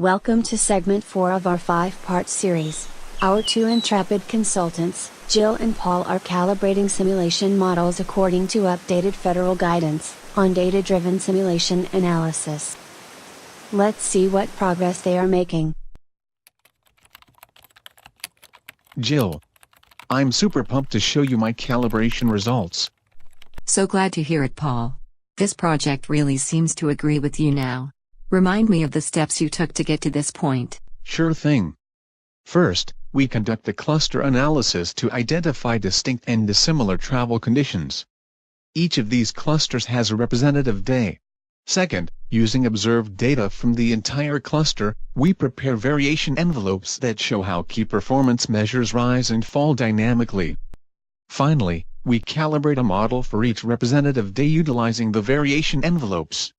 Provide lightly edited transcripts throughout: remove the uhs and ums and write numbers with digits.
Welcome to segment 4 of our 5-part series. Our two intrepid consultants, Jill and Paul, are calibrating simulation models according to updated federal guidance on data-driven simulation analysis. Let's see what progress they are making. Jill, I'm super pumped to show you my calibration results. So glad to hear it, Paul. This project really seems to agree with you now. Remind me of the steps you took to get to this point. Sure thing. First, we conduct a cluster analysis to identify distinct and dissimilar travel conditions. Each of these clusters has a representative day. Second, using observed data from the entire cluster, we prepare variation envelopes that show how key performance measures rise and fall dynamically. Finally, we calibrate a model for each representative day utilizing the variation envelopes.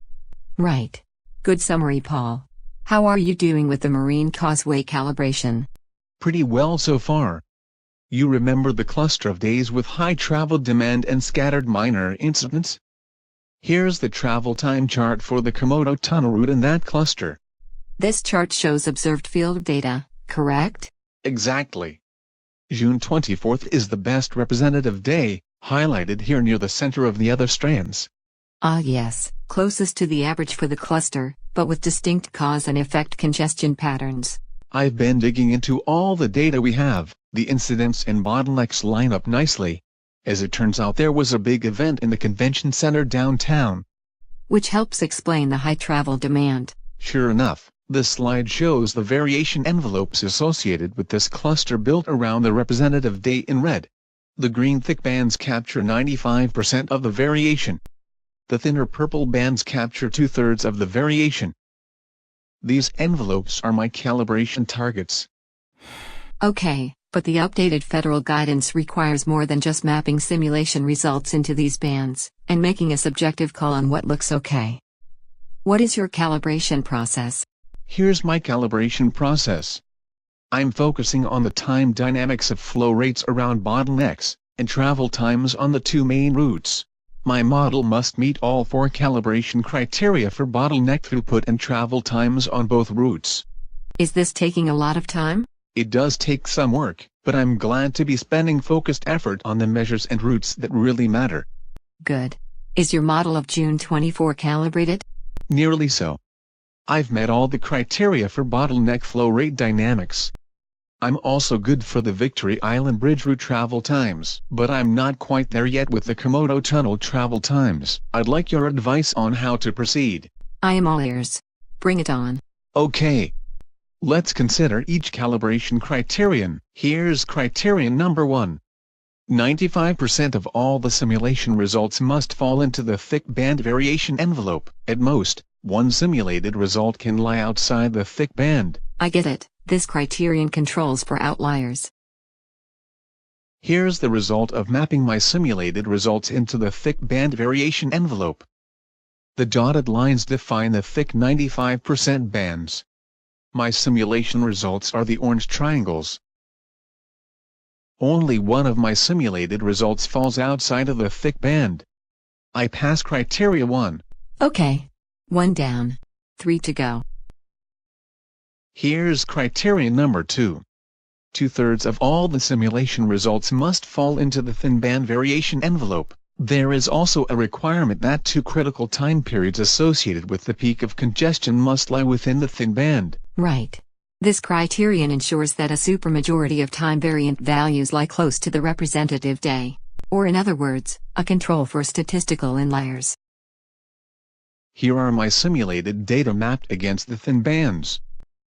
Right. Good summary, Paul. How are you doing with the Marine Causeway calibration? Pretty well so far. You remember the cluster of days with high travel demand and scattered minor incidents? Here's the travel time chart for the Komodo tunnel route in that cluster. This chart shows observed field data, correct? Exactly. June 24th is the best representative day, highlighted here near the center of the other strands. Ah yes, closest to the average for the cluster, but with distinct cause and effect congestion patterns. I've been digging into all the data we have. The incidents and bottlenecks line up nicely. As it turns out, there was a big event in the convention center downtown, which helps explain the high travel demand. Sure enough, this slide shows the variation envelopes associated with this cluster built around the representative day in red. The green thick bands capture 95% of the variation. The thinner purple bands capture 2/3 of the variation. These envelopes are my calibration targets. Okay, but the updated federal guidance requires more than just mapping simulation results into these bands, and making a subjective call on what looks okay. What is your calibration process? Here's my calibration process. I'm focusing on the time dynamics of flow rates around bottlenecks, and travel times on the two main routes. My model must meet all 4 calibration criteria for bottleneck throughput and travel times on both routes. Is this taking a lot of time? It does take some work, but I'm glad to be spending focused effort on the measures and routes that really matter. Good. Is your model of June 24 calibrated? Nearly so. I've met all the criteria for bottleneck flow rate dynamics. I'm also good for the Victory Island Bridge route travel times, but I'm not quite there yet with the Komodo tunnel travel times. I'd like your advice on how to proceed. I am all ears. Bring it on. Okay. Let's consider each calibration criterion. Here's criterion number 1. 95% of all the simulation results must fall into the thick band variation envelope. At most, one simulated result can lie outside the thick band. I get it. This criterion controls for outliers. Here's the result of mapping my simulated results into the thick band variation envelope. The dotted lines define the thick 95% bands. My simulation results are the orange triangles. Only one of my simulated results falls outside of the thick band. I pass criteria 1. Okay. 1 down. 3 to go. Here's criterion number 2. 2/3 of all the simulation results must fall into the thin band variation envelope. There is also a requirement that 2 critical time periods associated with the peak of congestion must lie within the thin band. Right. This criterion ensures that a supermajority of time variant values lie close to the representative day, or in other words, a control for statistical inliers. Here are my simulated data mapped against the thin bands.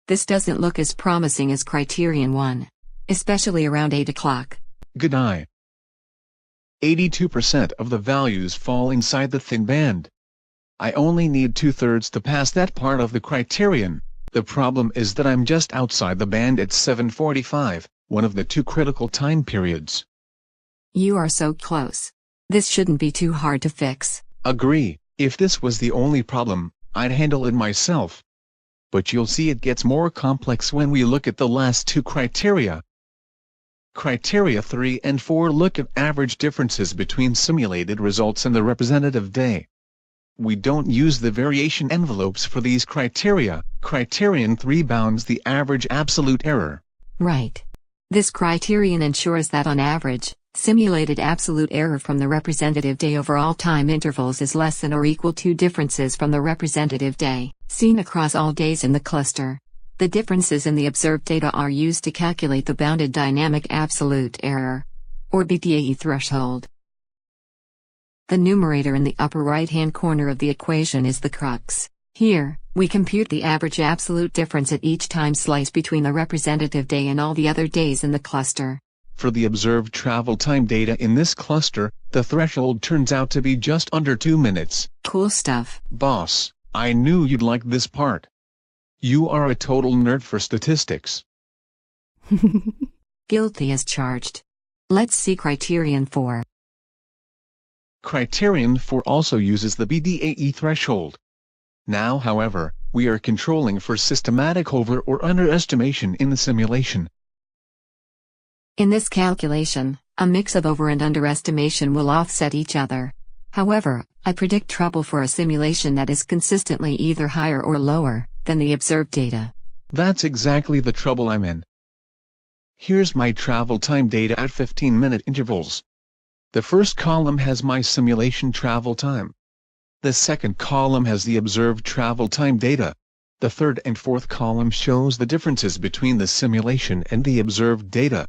This doesn't look as promising as criterion 1, especially around 8 o'clock. Good eye. 82% of the values fall inside the thin band. I only need 2/3 to pass that part of the criterion. The problem is that I'm just outside the band at 7:45, one of the 2 critical time periods. You are so close. This shouldn't be too hard to fix. Agree. If this was the only problem, I'd handle it myself. But you'll see it gets more complex when we look at the last 2 criteria. Criteria 3 and 4 look at average differences between simulated results and the representative day. We don't use the variation envelopes for these criteria. Criterion 3 bounds the average absolute error. Right. This criterion ensures that on average, simulated absolute error from the representative day over all time intervals is less than or equal to differences from the representative day, seen across all days in the cluster. The differences in the observed data are used to calculate the bounded dynamic absolute error, or BDAE threshold. The numerator in the upper right-hand corner of the equation is the crux. Here, we compute the average absolute difference at each time slice between the representative day and all the other days in the cluster. For the observed travel time data in this cluster, the threshold turns out to be just under 2 minutes. Cool stuff. Boss, I knew you'd like this part. You are a total nerd for statistics. Guilty as charged. Let's see criterion 4. Criterion 4 also uses the BDAE threshold. Now, however, we are controlling for systematic over- or underestimation in the simulation. In this calculation, a mix of over and underestimation will offset each other. However, I predict trouble for a simulation that is consistently either higher or lower than the observed data. That's exactly the trouble I'm in. Here's my travel time data at 15-minute intervals. The first column has my simulation travel time. The second column has the observed travel time data. The third and fourth column shows the differences between the simulation and the observed data.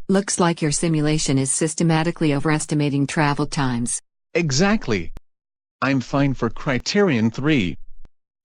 Looks like your simulation is systematically overestimating travel times. Exactly. I'm fine for criterion 3.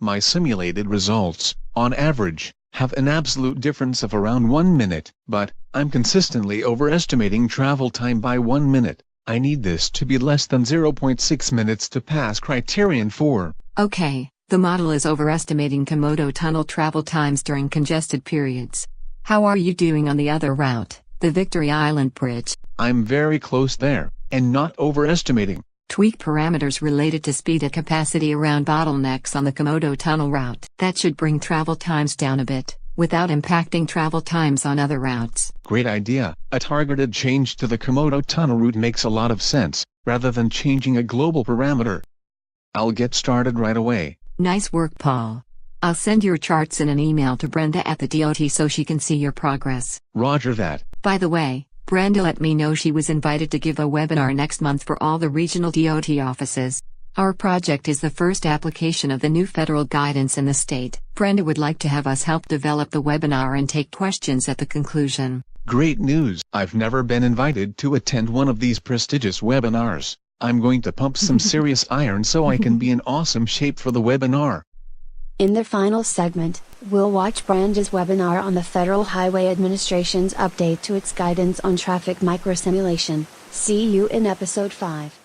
My simulated results, on average, have an absolute difference of around 1 minute, but I'm consistently overestimating travel time by 1 minute. I need this to be less than 0.6 minutes to pass criterion 4. Okay, the model is overestimating Komodo tunnel travel times during congested periods. How are you doing on the other route, the Victory Island Bridge? I'm very close there, and not overestimating. Tweak parameters related to speed at capacity around bottlenecks on the Komodo tunnel route. That should bring travel times down a bit, without impacting travel times on other routes. Great idea. A targeted change to the Komodo tunnel route makes a lot of sense, rather than changing a global parameter. I'll get started right away. Nice work, Paul. I'll send your charts in an email to Brenda at the DOT so she can see your progress. Roger that. By the way, Brenda let me know she was invited to give a webinar next month for all the regional DOT offices. Our project is the first application of the new federal guidance in the state. Brenda would like to have us help develop the webinar and take questions at the conclusion. Great news. I've never been invited to attend one of these prestigious webinars. I'm going to pump some serious iron so I can be in awesome shape for the webinar. In the final segment, we'll watch Brenda's webinar on the Federal Highway Administration's update to its guidance on traffic microsimulation. See you in episode 5.